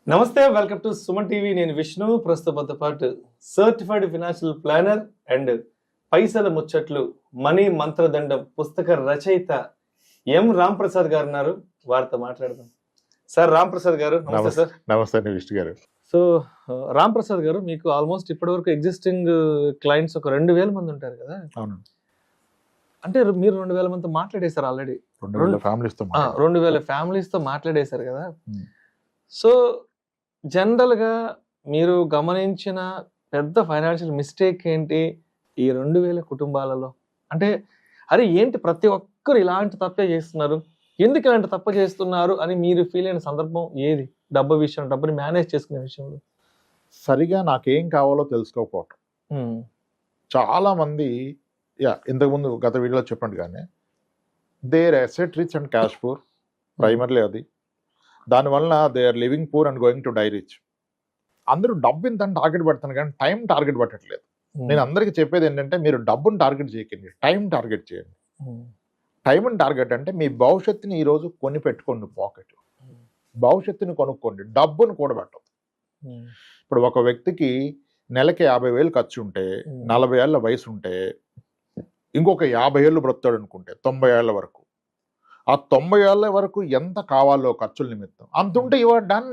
నమస్తే, welcome to Suman TV. నేను విష్ణు. ప్రస్తుతంతో పాటు సర్టిఫైడ్ ఫినాన్షియల్ ప్లానర్ అండ్ పైసల ముచ్చట్లు మనీ మంత్రదండం పుస్తక రచయిత ఎం రామ్ ప్రసాద్ గారు ఉన్నారు. వారితో మాట్లాడదాం. సార్ రామ్ ప్రసాద్ గారు నమస్తే. సార్ నమస్తే అండి విష్ణు గారు. సో రామ్ ప్రసాద్ గారు, మీకు ఆల్మోస్ట్ ఇప్పటి వరకు ఎగ్జిస్టింగ్ క్లయింట్స్ ఒక 2000 మంది ఉంటారు కదా? అవును. అంటే మీరు 2000 మందితో మాట్లాడేశారు ఆల్రెడీ. 2000 ఫ్యామిలీస్ తో మాట్లాడేశారు కదా? సో జనరల్ గా మీరు గమనించిన పెద్ద ఫైనాన్షియల్ మిస్టేక్ ఏంటి ఈ 2000 కుటుంబాలలో? అంటే అరే ఏంటి ప్రతి ఒక్కరు ఇలాంటి తప్పే చేస్తున్నారు, ఎందుకు ఇలాంటి తప్పు చేస్తున్నారు అని మీరు ఫీల్ అయిన సందర్భం ఏది? డబ్బు విషయం, డబ్బుని మేనేజ్ చేసుకునే విషయంలో సరిగా నాకేం కావాలో తెలుసుకోకపోవటం. చాలా మంది ఇంతకుముందు గత వీడియోలో చెప్పినట్టుగానే their asset rich and cash poor, primarily అది. దానివల్ల they are living poor and going to die rich. అందరూ డబ్బు ఇంత టార్గెట్ పెడతాను కానీ టైం టార్గెట్ పెట్టట్లేదు. నేను అందరికీ చెప్పేది ఏంటంటే, మీరు డబ్బును టార్గెట్ చేయకండి, టైం టార్గెట్ చేయండి. టైంని టార్గెట్ అంటే మీ భవిష్యత్తుని ఈరోజు కొని పెట్టుకోండి, పాకెట్ భవిష్యత్తుని కొనుక్కోండి, డబ్బును కూడబెట్టదు. ఇప్పుడు ఒక వ్యక్తికి నెలకి 50,000 ఖర్చు ఉంటే, 40 ఏళ్ళ వయసు ఉంటే, ఇంకొక 50 ఏళ్ళు బ్రతాడు అనుకుంటే 90 ఏళ్ల వరకు, ఆ 90 ఏళ్ల వరకు ఎంత కావాలో ఖర్చుల నిమిత్తం అంత ఉంటే యువర్ డన్,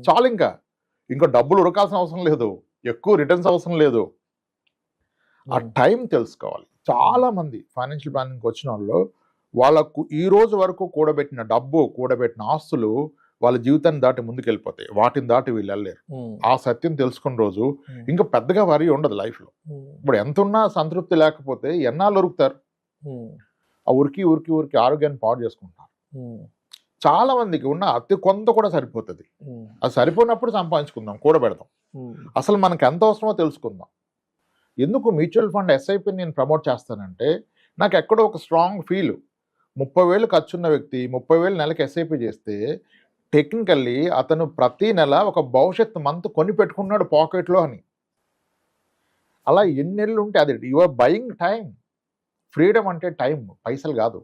చాలు. ఇంకా డబ్బులు ఉడకాల్సిన అవసరం లేదు, ఎక్కువ రిటర్న్స్ అవసరం లేదు. ఆ టైం తెలుసుకోవాలి. చాలా మంది ఫైనాన్షియల్ ప్లానింగ్కి వచ్చిన వాళ్ళు వాళ్ళకు ఈ రోజు వరకు కూడబెట్టిన డబ్బు, కూడబెట్టిన ఆస్తులు వాళ్ళ జీవితాన్ని దాటి ముందుకు వెళ్ళిపోతాయి, వాటిని దాటి వీళ్ళు వెళ్ళలేరు. ఆ సత్యం తెలుసుకున్న రోజు ఇంకా పెద్దగా వరి ఉండదు లైఫ్లో. ఇప్పుడు ఎంత ఉన్నా సంతృప్తి లేకపోతే ఎన్నాళ్ళు ఉరుకుతారు? ఆ ఉరికి ఉరికి ఉరికి ఆరోగ్యాన్ని పాడు చేసుకుంటారు. చాలా మందికి ఉన్న అతి కొంత కూడా సరిపోతుంది. అది సరిపోయినప్పుడు సంపాదించుకుందాం, కూడబెడదాం. అసలు మనకు ఎంత అవసరమో తెలుసుకుందాం. ఎందుకు మ్యూచువల్ ఫండ్ ఎస్ఐపి నేను ప్రమోట్ చేస్తానంటే, నాకు ఎక్కడో ఒక స్ట్రాంగ్ ఫీల్. 30,000 ఖర్చున్న వ్యక్తి 30,000 నెలకి ఎస్ఐపి చేస్తే టెక్నికల్లీ అతను ప్రతి నెల ఒక భవిష్యత్ మంత్ కొని పెట్టుకున్నాడు పాకెట్లో అని. అలా ఎన్ని నెలలు ఉంటే అది యువర్ బయింగ్ టైం. ఫ్రీడమ్ అంటే టైం, పైసలు కాదు.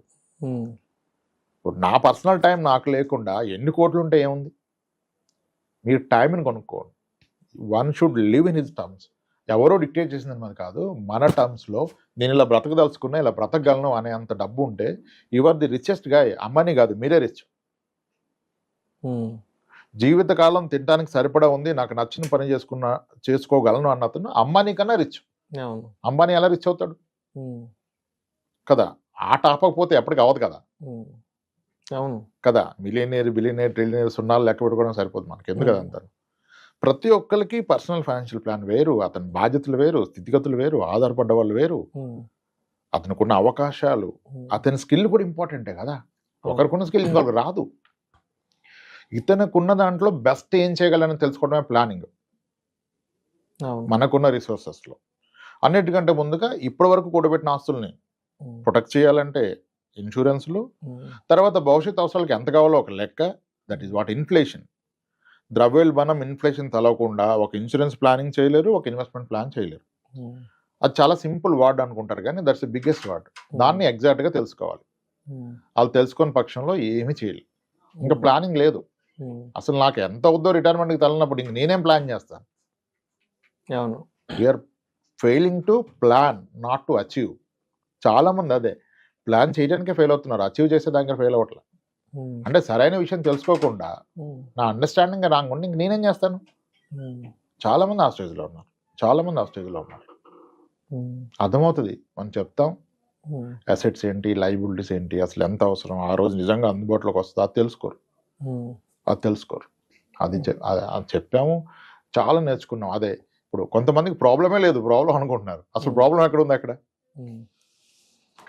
ఇప్పుడు నా పర్సనల్ టైం నాకు లేకుండా ఎన్ని కోట్లు ఉంటే ఏముంది? మీరు టైంని కొనుక్కోండి. One should live in his terms. ఎవరో డిక్టేట్ చేసిందని మనది కాదు, మన టర్మ్స్లో నేను ఇలా బ్రతకదలుచుకున్నా, ఇలా బ్రతకగలను అనే అంత డబ్బు ఉంటే యువర్ ది రిచెస్ట్ గాయ్. అమ్మని కాదు, మీరే రిచ్. జీవితకాలం తినడానికి సరిపడా ఉంది, నాకు నచ్చిన పని చేసుకోగలను అన్న అతను అంబానీ కన్నా రిచ్. అంబానీ ఎలా రిచ్ అవుతాడు కదా? ఆట ఆపకపోతే ఎప్పటికి అవ్వదు కదా. అవును కదా, మిలియనేర్ బిలియనేర్ ట్రిలియనేర్ సున్నాలు లెక్క పెట్టుకోవడం సరిపోదు మనకి, ఎందుకు కదా అంటారు. ప్రతి ఒక్కరికి పర్సనల్ ఫైనాన్షియల్ ప్లాన్ వేరు, అతని బాధ్యతలు వేరు, స్థితిగతులు వేరు, ఆధారపడ్డ వాళ్ళు వేరు, అతనుకున్న అవకాశాలు, అతని స్కిల్ కూడా ఇంపార్టెంటే కదా. ఒకరికున్న స్కిల్ ఇంకొకరికి రాదు. ఇతనుకున్న దాంట్లో బెస్ట్ ఏం చేయగలని తెలుసుకోవడమే ప్లానింగ్. మనకున్న రిసోర్సెస్లో అన్నిటికంటే ముందుగా ఇప్పటి వరకు కూడబెట్టిన ఆస్తుల్ని ప్రొటెక్ట్ చేయాలంటే ఇన్సూరెన్స్లు, తర్వాత భవిష్యత్ అవసరాలకు ఎంత కావాలో ఒక లెక్క, దట్ ఈస్ వాట్ ఇన్ఫ్లేషన్. ద్రవ్యోల్బణం, ఇన్ఫ్లేషన్ తలవకుండా ఒక ఇన్సూరెన్స్ ప్లానింగ్ చేయలేరు, ఒక ఇన్వెస్ట్మెంట్ ప్లాన్ చేయలేరు. అది చాలా సింపుల్ వర్డ్ అనుకుంటారు కానీ దట్స్ ది బిగ్గెస్ట్ వర్డ్. దాన్ని ఎగ్జాక్ట్గా తెలుసుకోవాలి. వాళ్ళు తెలుసుకున్న పక్షంలో ఏమీ చేయలేరు. ఇంకా ప్లానింగ్ లేదు. అసలు నాకు ఎంత అవుద్దో రిటైర్మెంట్కి తగిలినప్పుడు ఇంక నేనేం ప్లాన్ చేస్తాను? We are failing to plan, not to achieve. చాలా మంది అదే ప్లాన్ చేయడానికే ఫెయిల్ అవుతున్నారు, అచీవ్ చేసేదానికి ఫెయిల్ అవ్వట్లేదు. అంటే సరైన విషయం తెలుసుకోకుండా నా అండర్స్టాండింగ్ రాకుండా ఇంక నేనేం చేస్తాను? చాలా మంది ఆ స్టేజ్లో ఉన్నారు. అర్థమవుతుంది, మనం చెప్తాం అసెట్స్ ఏంటి, లైబిలిటీస్ ఏంటి, అసలు ఎంత అవసరం, ఆ రోజు నిజంగా అందుబాటులోకి వస్తుంది, అది తెలుసుకోరు. అది చెప్పాము, చాలా నేర్చుకున్నాం. అదే ఇప్పుడు కొంతమందికి ప్రాబ్లమే లేదు, ప్రాబ్లం అనుకుంటున్నారు. అసలు ప్రాబ్లం ఎక్కడ ఉంది అక్కడ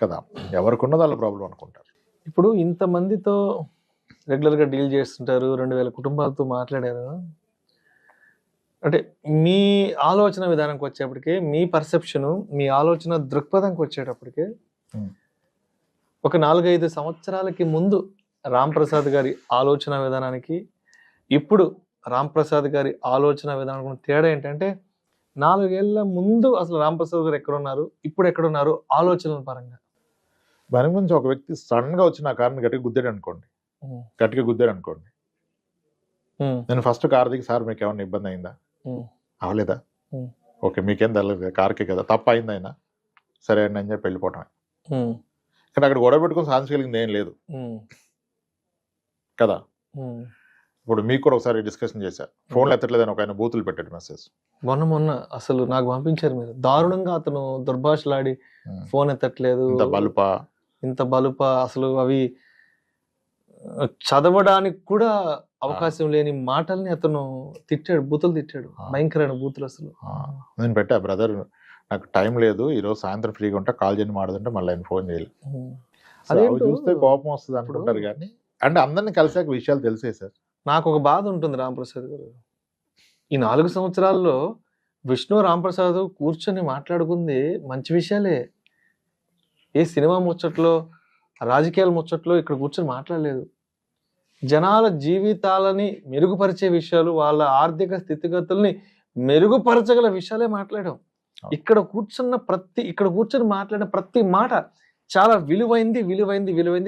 కదా? ఎవరికి ఉన్నది వాళ్ళ ప్రాబ్లం అనుకుంటారు. ఇప్పుడు ఇంతమందితో రెగ్యులర్గా డీల్ చేస్తుంటారు, 2000 కుటుంబాలతో మాట్లాడారు. అంటే మీ ఆలోచన విధానంకి వచ్చేప్పటికి, మీ పర్సెప్షను, మీ ఆలోచన దృక్పథంకి వచ్చేటప్పటికి ఒక 4-5 సంవత్సరాలకి ముందు రామ్ ప్రసాద్ గారి ఆలోచన విధానానికి ఇప్పుడు రామ్ ప్రసాద్ గారి ఆలోచన విధానానికి తేడా ఏంటంటే, 4 ఏళ్ల ముందు అసలు రామ్ ప్రసాద్ గారు ఎక్కడున్నారు, ఇప్పుడు ఎక్కడున్నారు ఆలోచనల పరంగా? దాని గురించి ఒక వ్యక్తి సడన్గా వచ్చి నా కారుని గట్టిగా గుద్దాడు అనుకోండి, నేను ఫస్ట్ కార్ దిగి సార్ మీకు ఏమైనా ఇబ్బంది అయిందా, అవలేదా, ఓకే మీకేం తెలియదు కార్కే కదా, తప్పు అయింది అయినా సరే అండి అని చెప్పి వెళ్ళిపోవటమే. కానీ అక్కడ గొడవ పెట్టుకుని సాధించగలిగింది ఏం లేదు కదా. ఇప్పుడు మీకు కూడా ఒకసారి డిస్కషన్ చేశారు, ఫోన్లు ఎత్తట్లేదని ఒక ఆయన బూతులు పెట్టాడు మెసేజ్. మొన్న అసలు నాకు పంపించారు మీరు, దారుణంగా అతను దుర్భాషలాడి ఫోన్ ఎత్తట్లేదు, ఇంత బలుప అసలు అవి చదవడానికి కూడా అవకాశం లేని మాటల్ని అతను తిట్టాడు, బూతులు తిట్టాడు, భయంకరమైన బూతులు. అసలు నేను పెట్టా, బ్రదర్ నాకు టైం లేదు ఈరోజు సాయంత్రం ఫ్రీగా ఉంటా కాల్ చేయని మాడదంటే మళ్ళీ ఆయన ఫోన్ చేయలేదు. అదే చూస్తే కోపం వస్తుంది అనుకుంటారు కానీ అంటే అందరినీ కలిసాక విషయాలు తెలిసే సార్. నాకు ఒక బాధ ఉంటుంది రాంప్రసాద్ గారు, ఈ 4 సంవత్సరాల్లో విష్ణు రాంప్రసాద్ కూర్చొని మాట్లాడుకుంది మంచి విషయాలే. ఏ సినిమా ముచ్చట్లో రాజకీయాల ముచ్చట్లో ఇక్కడ కూర్చొని మాట్లాడలేదు. జనాల జీవితాలని మెరుగుపరిచే విషయాలు, వాళ్ళ ఆర్థిక స్థితిగతుల్ని మెరుగుపరచగల విషయాలే మాట్లాడాం. ఇక్కడ కూర్చొని మాట్లాడిన ప్రతి మాట చాలా విలువైంది,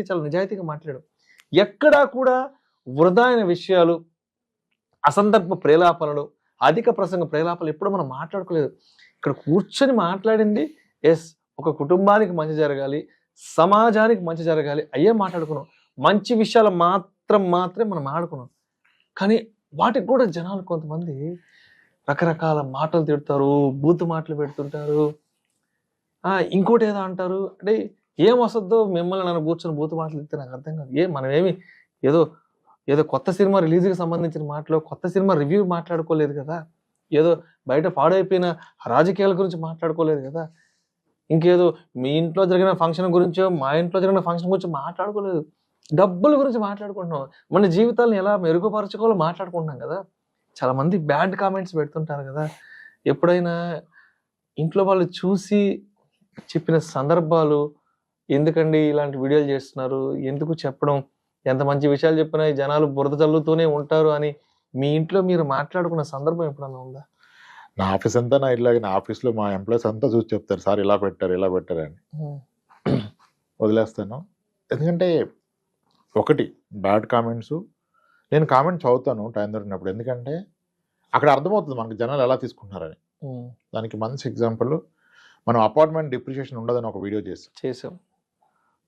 చాలా నిజాయితీగా మాట్లాడాం. ఎక్కడా కూడా వృధా అయిన విషయాలు, అసందర్భ ప్రేలాపనలు, అధిక ప్రసంగ ప్రేలాపనలు ఎప్పుడు మనం మాట్లాడుకోలేదు. ఇక్కడ కూర్చొని మాట్లాడింది ఎస్ ఒక కుటుంబానికి మంచి జరగాలి, సమాజానికి మంచి జరగాలి, అయ్యే మాట్లాడుకున్నాం. మంచి విషయాలు మాత్రమే మనం ఆడుకున్నాం. కానీ వాటికి కూడా జనాలు కొంతమంది రకరకాల మాటలు తిడతారు, బూతు మాటలు పెడుతుంటారు, ఇంకోటి ఏదో అంటారు. అంటే ఏం వస్తుందో మిమ్మల్ని నన్ను కూర్చొని బూతు మాటలు తిడితే నాకు అర్థం కాదు. మనమేమి ఏదో కొత్త సినిమా రిలీజ్కి సంబంధించిన మాటలు, కొత్త సినిమా రివ్యూ మాట్లాడుకోలేదు కదా, ఏదో బయట పాడైపోయిన రాజకీయాల గురించి మాట్లాడుకోలేదు కదా, ఇంకేదో మీ ఇంట్లో జరిగిన ఫంక్షన్ గురించో మా ఇంట్లో జరిగిన ఫంక్షన్ గురించి మాట్లాడుకోలేదు, డబ్బుల గురించి మాట్లాడుకుంటున్నాం, మన జీవితాలను ఎలా మెరుగుపరచుకోవాలో మాట్లాడుకుంటున్నాం కదా. చాలా మంది బ్యాడ్ కామెంట్స్ పెడుతుంటారు కదా. ఎప్పుడైనా ఇంట్లో వాళ్ళు చూసి చెప్పిన సందర్భాలు, ఎందుకండి ఇలాంటి వీడియోలు చేస్తున్నారు, ఎందుకు చెప్పడం, ఎంత మంచి విషయాలు చెప్పినా ఈ జనాలు బురద చల్లుతూనే ఉంటారు అని మీ ఇంట్లో మీరు మాట్లాడుకున్న సందర్భం ఎప్పుడన్నా ఉందా? నా ఆఫీస్ అంతా నా ఇట్లాగే, నా ఆఫీస్లో మా ఎంప్లాయీస్ అంతా చూసి చెప్తారు సార్ ఇలా పెట్టారు అని. వదిలేస్తాను. ఎందుకంటే ఒకటి బ్యాడ్ కామెంట్స్, నేను కామెంట్ చదువుతాను టైం దొరికినప్పుడు, ఎందుకంటే అక్కడ అర్థమవుతుంది మనకి జనాలు ఎలా తీసుకుంటున్నారని. దానికి మంచి ఎగ్జాంపుల్, మనం అపార్ట్మెంట్ డిప్రిషియేషన్ ఉండదని ఒక వీడియో చేసాం.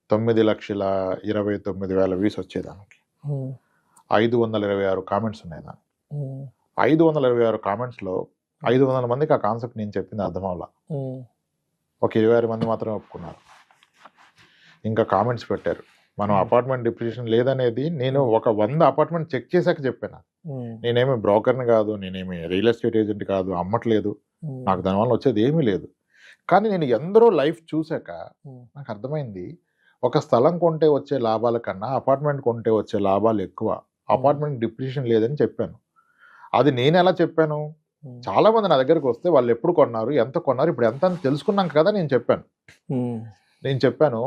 9,29,000 వ్యూస్ వచ్చేదానికి 526 కామెంట్స్ ఉన్నాయి. దానికి 526 కామెంట్స్లో 500 మందికి ఆ కాన్సెప్ట్ నేను చెప్పింది అర్థం అవ్వాల. ఒక 26 మంది మాత్రమే ఒప్పుకున్నారు. ఇంకా కామెంట్స్ పెట్టారు మనం అపార్ట్మెంట్ డిప్రిషియేషన్ లేదనేది. నేను ఒక 100 అపార్ట్మెంట్ చెక్ చేశాక చెప్పాను. నేనేమి బ్రోకర్ని కాదు, నేనేమి రియల్ ఎస్టేట్ ఏజెంట్ కాదు, అమ్మట్లేదు, నాకు దానివల్ల వచ్చేది ఏమీ లేదు. కానీ నేను ఎందరో లైఫ్ చూశాక నాకు అర్థమైంది, ఒక స్థలం కొంటే వచ్చే లాభాల కన్నా అపార్ట్మెంట్ కొంటే వచ్చే లాభాలు ఎక్కువ. అపార్ట్మెంట్ డిప్రిషియేషన్ లేదని చెప్పాను. అది నేను ఎలా చెప్పాను, చాలా మంది నా దగ్గరకు వస్తే వాళ్ళు ఎప్పుడు కొన్నారు, ఎంత కొన్నారు, ఇప్పుడు ఎంత అని తెలుసుకున్నాం కదా. నేను చెప్పాను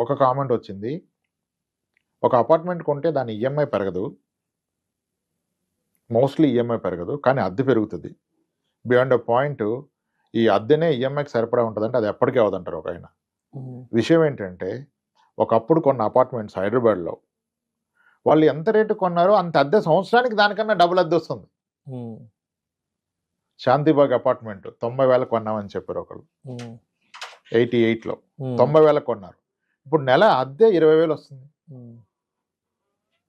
ఒక కామెంట్ వచ్చింది, ఒక అపార్ట్మెంట్ కొంటే దాని ఈఎంఐ పెరగదు, మోస్ట్లీ ఈఎంఐ పెరగదు, కానీ అద్దె పెరుగుతుంది. బియాండ్ అ పాయింట్ ఈ అద్దెనే ఈఎంఐకి సరిపడా ఉంటుందంటే అది ఎప్పటికీ అవదంటారు ఒక ఆయన. విషయం ఏంటంటే ఒకప్పుడు కొన్న అపార్ట్మెంట్స్ హైదరాబాద్లో వాళ్ళు ఎంత రేటు కొన్నారో అంత అద్దె సంవత్సరానికి దానికన్నా డబుల్ అద్దె వస్తుంది. శాంతిబాగ్ అపార్ట్మెంట్ 90,000 కొన్నామని చెప్పారు ఒకళ్ళు, 88లో 90,000 కొన్నారు. ఇప్పుడు నెల అద్దె 20,000 వస్తుంది.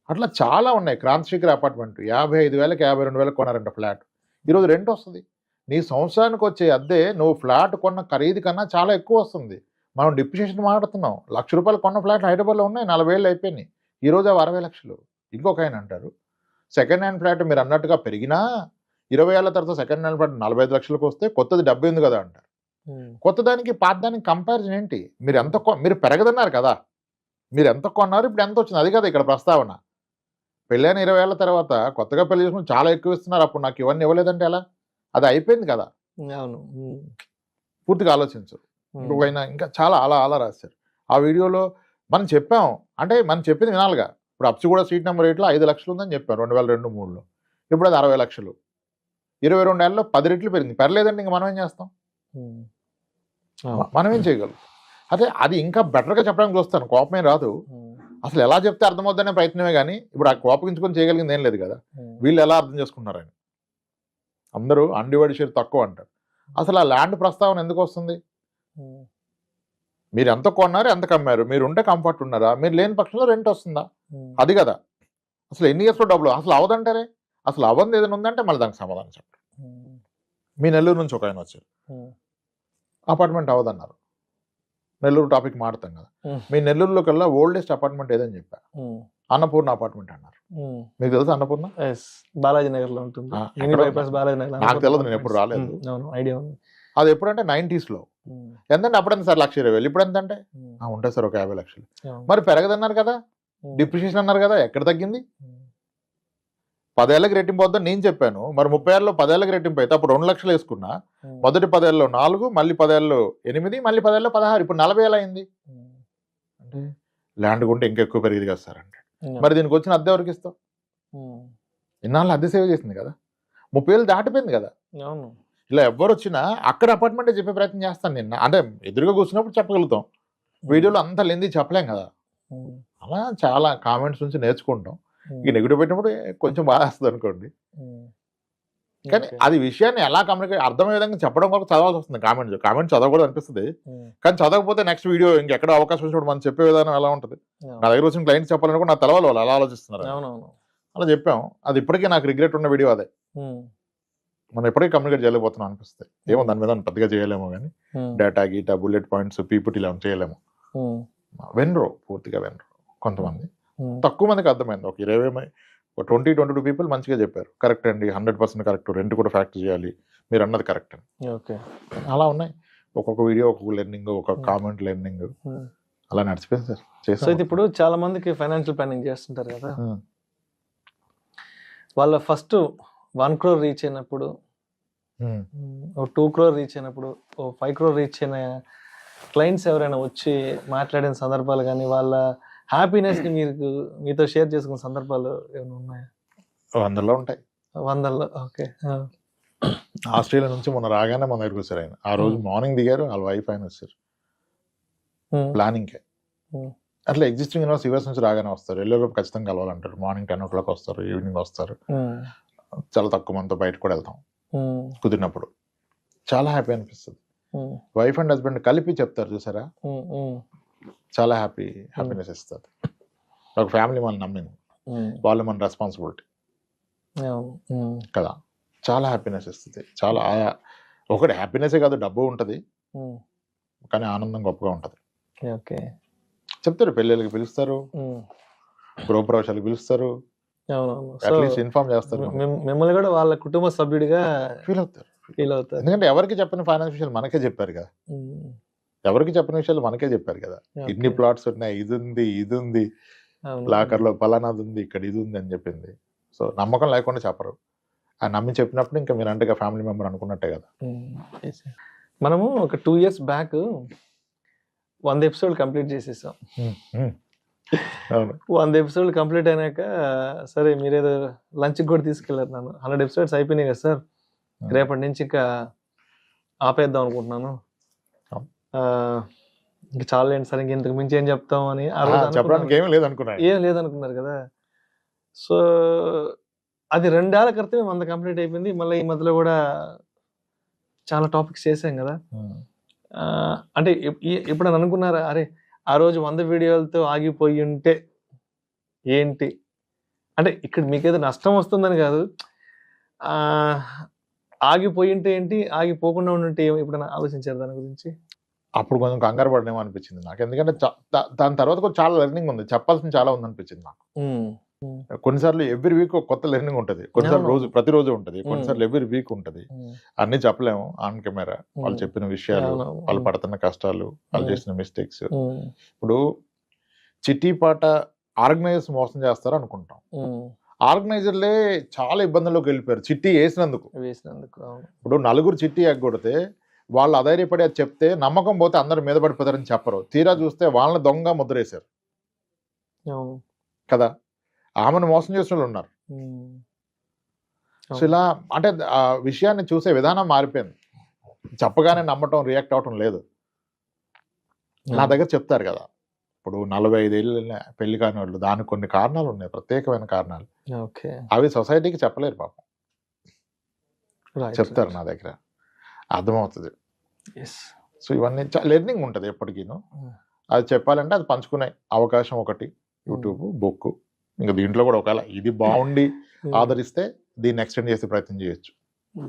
అట్లా చాలా ఉన్నాయి. క్రాంతిశేఖర్ అపార్ట్మెంట్ 55,000కి 52,000 కొన్నారంట ఫ్లాట్, ఈరోజు రెంట్ వస్తుంది. నీ సంవత్సరానికి వచ్చే అద్దె నువ్వు ఫ్లాట్ కొన్న ఖరీదు కన్నా చాలా ఎక్కువ వస్తుంది. మనం డిప్రిషియేషన్ మాట్లాడుతున్నాం. ₹1,00,000 కొన్న ఫ్లాట్ హైదరాబాద్లో ఉన్నాయి, 40 ఏళ్ళు అయిపోయినాయి, ఈరోజు అవి 60 లక్షలు. ఇంకొక ఆయన అంటారు సెకండ్ హ్యాండ్ ఫ్లాట్ మీరు అన్నట్టుగా పెరిగినా 20 ఏళ్ళ తర్వాత సెకండ్ హ్యాండ్ ఫ్లాట్ 45 లక్షలకు వస్తే కొత్తది 70 ఉంది కదా అంటారు. కొత్తదానికి పాతదానికి కంపారిజన్ ఏంటి? మీరు పెరగదన్నారు కదా, మీరు ఎంత కొన్నారు, ఇప్పుడు ఎంత వచ్చింది, అది కదా ఇక్కడ ప్రస్తావన. పెళ్ళైన 20 ఏళ్ళ తర్వాత కొత్తగా పెళ్లి చేసుకుని చాలా ఎక్కువ ఇస్తున్నారు, అప్పుడు నాకు ఇవన్నీ ఇవ్వలేదంటే ఎలా? అది అయిపోయింది కదా. పూర్తిగా ఆలోచించు. ఇంకా చాలా అలా రాశారు. ఆ వీడియోలో మనం చెప్పాం, అంటే మనం చెప్పింది వినాలిగా. ఇప్పుడు అప్సిగూడ స్ట్రీట్ నెంబర్ 8లో 5 లక్షలు ఉందని చెప్పారు 2002-03లో, ఇప్పుడు అది 60 లక్షలు. 22 ఏళ్ళలో 10 రెట్లు పెరిగింది. పెరలేదంటే ఇంక మనం ఏం చేస్తాం, మనం ఏం చేయగలం? అదే అది ఇంకా బెటర్గా చెప్పడానికి వస్తాను, కోపమే రాదు. అసలు ఎలా చెప్తే అర్థమవుద్దనే ప్రయత్నమే కానీ ఇప్పుడు ఆ కోపగించుకొని చేయగలిగింది ఏం లేదు కదా. వీళ్ళు ఎలా అర్థం చేసుకుంటున్నారని అందరూ అన్డివైడ్ షేర్ తక్కువ అంటారు. అసలు ఆ ల్యాండ్ ప్రస్తావన ఎందుకు వస్తుంది? మీరు ఎంత కొన్నారు, ఎంత కమ్మారు, మీరు ఉంటే కంఫర్ట్ ఉన్నారా, మీరు లేని పక్షంలో రెంట్ వస్తుందా, అది కదా. అసలు ఎన్ని ఇయర్స్లో డబ్బులు అసలు అవదంటారే. అసలు అవ్వంది ఏదైనా ఉందంటే మళ్ళీ దానికి సమాధానం చెప్పండి. మీ నెల్లూరు నుంచి ఒక ఆయన వచ్చారు, అపార్ట్మెంట్ అవ్వదన్నారు. నెల్లూరు టాపిక్ మారుతాం కదా. మీ నెల్లూరులో కల్లా ఓల్డెస్ట్ అపార్ట్మెంట్ ఏదని చెప్పా, అన్నపూర్ణ అపార్ట్మెంట్ అన్నారు. మీకు తెలుసు అన్నపూర్ణ? బాలాజీ నగర్ లో ఉంటుంది. నాకు తెలియదు, నేను ఎప్పుడు రాలేదు. ఐడియా ఉంది. అది ఎప్పుడంటే 90s లో. ఎంతంటే అప్పుడైనా సార్ 1,20,000, ఇప్పుడు ఎంత అంటే ఉంటాయి సార్ ఒక 50 లక్షలు. మరి పెరగదన్నారు కదా, డిప్రిషియేషన్ అన్నారు కదా, ఎక్కడ తగ్గింది? 10 ఏళ్ళకి రెట్టింపు వద్దని నేను చెప్పాను. మరి 30 ఏళ్ళలో 10 ఏళ్ళకి రెట్టింపు అయితే అప్పుడు 2 లక్షలు వేసుకున్నా. మొదటి 10 ఏళ్ళలో 4, మళ్ళీ 10 ఏళ్ళలో 8, మళ్ళీ 10 ఏళ్ళలో 16, ఇప్పుడు 40 ఏళ్ళు అయింది. అంటే ల్యాండ్ కొంటే ఇంకెక్కువ పెరిగింది కదా సార్ అంటే. మరి దీనికి వచ్చిన అద్దె ఎవరికి ఇస్తావు? ఇన్నాళ్ళు అద్దె సేవ్ చేసింది కదా, 30 ఏళ్ళు దాటిపోయింది కదా. ఇలా ఎవరు వచ్చినా అక్కడ అపార్ట్మెంటే చెప్పే ప్రయత్నం చేస్తాను. నిన్న అంటే ఎదురుగా కూర్చున్నప్పుడు చెప్పగలుగుతాం, వీడియోలో అంత లెంది చెప్పలేం కదా. అలా చాలా కామెంట్స్ నుంచి నేర్చుకుంటాం. ఈ నెగిటివ్ పెట్టినప్పుడు కొంచెం బాధ వస్తుంది అనుకోండి, కానీ అది విషయాన్ని ఎలా కమ్యూనికేట్ అర్థమయ్యే విధంగా చెప్పడం వరకు చదవాల్సి వస్తుంది. కామెంట్ చదవకూడదు అనిపిస్తుంది, కానీ చదవకపోతే నెక్స్ట్ వీడియో ఇంకెక్కడ అవకాశం వచ్చినప్పుడు మనం చెప్పే విధానం ఎలా ఉంటుంది. నా దగ్గర వచ్చిన క్లయింట్స్ చెప్పాలని కూడా నా తెలవాలి వాళ్ళు ఎలా ఆలోచిస్తున్నారు. అలా చెప్పాం. అది ఇప్పటికీ నాకు రిగ్రెట్ ఉన్న వీడియో అదే. మనం ఎప్పటికీ కమ్యూనికేట్ చేయలేకపోతున్నాం అనిపిస్తుంది. ఏమో దాని మీద పెద్దగా చేయలేము, కానీ డేటా గీటా బుల్లెట్ పాయింట్స్ పీపీటీ ఇలా చేయలేము. వెనరు పూర్తిగా వెనరు. కొంతమంది తక్కువ మందికి అర్థమైంది. ఒక 20-22 పీపుల్ మంచిగా చెప్పారు, కరెక్ట్ అండి, 100% కరెక్ట్, రెంట్ కూడా ఫ్యాక్టర్ చేయాలి, మీరు అన్నది కరెక్ట్ అని. అలా ఉన్నాయి. ఒక్కొక్క వీడియో ఒక్కొక్క లెర్నింగ్, ఒక కామెంట్ లెర్నింగ్, అలా నడిచిపోయింది సార్. చేస్తే ఇప్పుడు చాలా మందికి ఫైనాన్షియల్ ప్లానింగ్ చేస్తుంటారు కదా, వాళ్ళ ఫస్ట్ 1 crore రీచ్ అయినప్పుడు, 2 crore రీచ్ అయినప్పుడు, 5 crore రీచ్ అయిన క్లయింట్స్ ఎవరైనా వచ్చి మాట్లాడిన సందర్భాలు కానీ, వాళ్ళ హ్యాపీనెస్ ని మీతో షేర్ చేసుకున్న సందర్భాలు ఏమైనా ఉన్నాయా? 100లో ఉంటాయి. 100లో. ఓకే. ఆస్ట్రేలియా నుంచి మొన్న రాగానే మన దగ్గరికి వచ్చారు ఆయన. ఆ రోజు మార్నింగ్ దిగారు, వాళ్ళ వైఫ్ ఆయన వచ్చారు ప్లానింగ్కే. అట్లా ఎగ్జిస్టింగ్ యూనివర్స్ యూఎస్ నుంచి రాగానే వస్తారు, వెళ్ళేలోపు ఖచ్చితంగా కలవాలంటారు. మార్నింగ్ 10 o'clock వస్తారు, ఈవినింగ్ వస్తారు. చాలా తక్కువ మందితో బయట కూడా వెళ్తాం కుదిరినప్పుడు. చాలా హ్యాపీ అనిపిస్తుంది. వైఫ్ అండ్ హస్బెండ్ కలిపి చెప్తారు చూసారా, చాలా హ్యాపీనెస్ ఇస్తుంది. ఒక ఫ్యామిలీ మనం నమ్మింది, వాళ్ళు మన రెస్పాన్సిబిలిటీ కదా, చాలా హ్యాపీనెస్ ఇస్తుంది. చాలా ఒకటి హ్యాపీనెసే కాదు, డబ్బు ఉంటుంది, కానీ ఆనందం గొప్పగా ఉంటుంది. చెప్తారు, పెళ్ళిళ్ళకి పిలుస్తారు, గృహప్రవేశాలకు పిలుస్తారు, అట్లీస్ట్ ఇన్ఫార్మ్ చేస్తారు. మిమ్మల్ని కూడా వాళ్ళ కుటుంబ సభ్యుడిగా ఫీల్ అవుతారు. ఎందుకంటే ఎవరికి చెప్పిన ఫైనాన్స్ విషయాలు మనకే చెప్పారు కదా, ఎవరికి చెప్పిన విషయాలు మనకే చెప్పారు కదా. ఇన్ని ప్లాట్స్ ఉన్నాయి, ఇది ఉంది లాకర్ లో పలానాది ఉంది, ఇక్కడ ఇది ఉంది అని చెప్పింది. సో నమ్మకం లేకుండా చెప్పరు. ఆ నమ్మి చెప్పినప్పుడు ఇంకా మీరు అంటే ఫ్యామిలీ మెంబర్ అనుకున్నట్టే కదా. మనము ఒక 2 years బ్యాక్ 100 episodes కంప్లీట్ చేసేసాం. 100 episodes కంప్లీట్ అయినాక సరే మీరేదో లంచ్కి కూడా తీసుకెళ్ళారు నన్ను. 100 episodes అయిపోయినాయి కదా సార్, రేపటి నుంచి ఇంకా ఆపేద్దాం అనుకుంటున్నాను, ఇంకా చాలండి సార్, ఇంక ఇంతకు మించి ఏం చెప్తాం అని చెప్పడానికి ఏం లేదనుకున్నారు కదా. సో అది 2 ఏళ్ల క్రితమే 100 కంప్లీట్ అయిపోయింది. మళ్ళీ ఈ మధ్యలో కూడా చాలా టాపిక్స్ చేసాం కదా. అంటే ఎప్పుడైనా అనుకున్నారా, అరే ఆ రోజు 100 వీడియోలతో ఆగిపోయి ఉంటే ఏంటి అంటే, ఇక్కడ మీకేదో నష్టం వస్తుందని కాదు, ఆగిపోయి ఉంటే ఏంటి, ఆగిపోకుండా ఉంటే ఎప్పుడైనా ఆలోచించారు దాని గురించి? అప్పుడు కొంచెం కంగారు పడనేమో అనిపించింది నాకు, ఎందుకంటే దాని తర్వాత కూడా చాలా లెర్నింగ్ ఉంది, చెప్పాల్సింది చాలా ఉంది అనిపించింది నాకు. కొన్నిసార్లు ఎవ్రీ వీక్ ఒక కొత్త లెర్నింగ్ ఉంటుంది, కొన్నిసార్లు ప్రతిరోజు ఉంటుంది, కొన్నిసార్లు ఎవ్రీ వీక్ ఉంటుంది. అన్ని చెప్పలేము ఆన్ కెమెరా. వాళ్ళు చెప్పిన విషయాలు, వాళ్ళు పడుతున్న కష్టాలు, వాళ్ళు చేసిన మిస్టేక్స్. ఇప్పుడు చిట్టీపాట ఆర్గనైజర్స్ మోసం చేస్తారు అనుకుంటాం, ఆర్గనైజర్లే చాలా ఇబ్బందుల్లోకి వెళ్ళిపోయారు చిట్టి వేసినందుకు. ఇప్పుడు 4 చిట్టి ఎగ్గొడితే వాళ్ళు అధైర్యపడి అది చెప్తే నమ్మకం పోతే అందరు మీద పడిపోతారని చెప్పరు, తీరా చూస్తే వాళ్ళని దొంగ ముద్రేశారు కదా. ఆమెను మోసం చేసిన వాళ్ళు ఉన్నారు. సో ఇలా అంటే ఆ విషయాన్ని చూసే విధానం మారిపోయింది. చెప్పగానే నమ్మటం, రియాక్ట్ అవటం లేదు. నా దగ్గర చెప్తారు కదా, ఇప్పుడు 45 ఏళ్ళు పెళ్లి కాని వాళ్ళు దానికి కొన్ని కారణాలు ఉన్నాయి, ప్రత్యేకమైన కారణాలు. ఓకే. అవి సొసైటీకి చెప్పలేరు పాపం, రైట్. చెప్తారు నా దగ్గర, అర్థమవుతుంది. యెస్. సో ఇవన్నీ లెర్నింగ్ ఉంటుంది ఎప్పటికీను. అది చెప్పాలంటే అది పంచుకునే అవకాశం ఒకటి, యూట్యూబ్, బుక్. ఇంకా దీంట్లో కూడా ఒకవేళ ఇది బాగుండి ఆదరిస్తే దీన్ని ఎక్స్టెండ్ చేసే ప్రయత్నం చేయొచ్చు,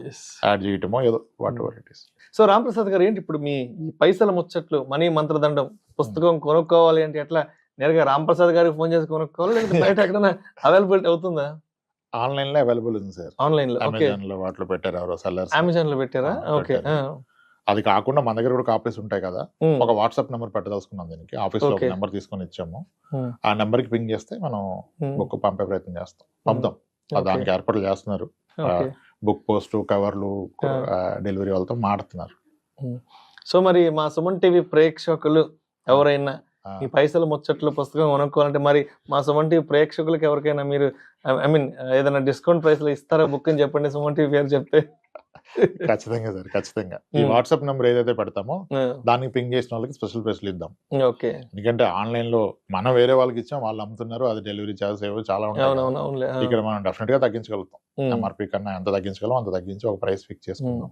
యెస్. యాడ్ చేయటమో ఏదో what ever it is. So Ramprasad గారు, ఏంటి ఇప్పుడు మీ ఈ పైసల ముచ్చట్లు, మనీ మంత్రదండం పుస్తకం కొనుక్కోవాలి అంటే ఎట్లా? నేరుగా రామప్రసాద్ గారికి ఫోన్ చేసి కొనుక్కోవాలి, లేకపోతే బయట ఎక్కడైనా అవైలబిలిటీ అవుతుందా? ఆన్లైన్ లో అవైలబుల్ ఉంది సార్, ఆన్లైన్ లో. ఓకే. అమెజాన్ లో వాటిలో పెట్టారు ఎవరో సెల్లర్స్. అమెజాన్ లో పెట్టారా? ఓకే. అది కాకుండా మన దగ్గర కూడా కాపీస్ ఉంటాయి కదా, ఒక వాట్సాప్ నెంబర్ పెట్టదలుచుకున్నాం దీనికి. ఆఫీస్ లో ఒక నెంబర్ తీసుకొని ఇచ్చాము, ఆ నెంబర్ కి పింగ్ చేస్తే మనం బుక్ పంపే ప్రయత్నం చేస్తాం, పంపుతాం. దానికి ఏర్పాట్లు చేస్తున్నారు, బుక్ పోస్ట్, కవర్లు, డెలివరీ వాళ్ళతో మాడుతున్నారు. సో మరి మా సుమన్ టీవీ ప్రేక్షకులు ఎవరైనా ఈ పైసల ముచ్చట్లు పుస్తకం కొనుక్కోవాలంటే మరి మా సుమన్ టీవీ ప్రేక్షకులకు ఎవరికైనా మీరు ఐ మీన్ ఏదైనా డిస్కౌంట్ ప్రైస్ లో ఇస్తారా బుక్ అని చెప్పండి, సుమన్ టీవీ పేరు చెప్తే. ఖచ్చితంగా సార్, ఖచ్చితంగా. ఈ వాట్సాప్ నెంబర్ ఏదైతే పెడతామో దానికి పింగ్ చేసిన వాళ్ళకి స్పెషల్ ప్రైస్లు ఇద్దాం. ఓకే. ఎందుకంటే ఆన్లైన్ లో మనం వేరే వాళ్ళకి ఇచ్చాం, వాళ్ళు అమ్ముతున్నారు, అది డెలివరీ చార్జెస్ ఏవో చాలా ఉంటాయి. ఇక్కడ మనం డెఫినెట్ గా తగ్గించగలుగుతాం, ఎంఆర్పీ కన్నా ఎంత తగ్గించగలం అంత తగ్గించి ఒక ప్రైస్ ఫిక్స్ చేసుకుందాం.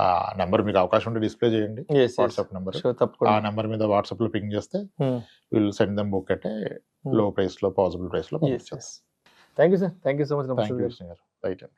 ఆ నెంబర్ మీకు అవకాశం ఉంటే డిస్ప్లే చేయండి, వాట్సాప్ నెంబర్. ఆ నెంబర్ మీద వాట్సాప్ లో పింగ్ చేస్తే విల్ సెండ్ దెమ్ బుక్ అంటే లో ప్రైస్ లో, పాసిబుల్ ప్రైస్ లో. Thank you sir, thank you so much. Thank you right అండి.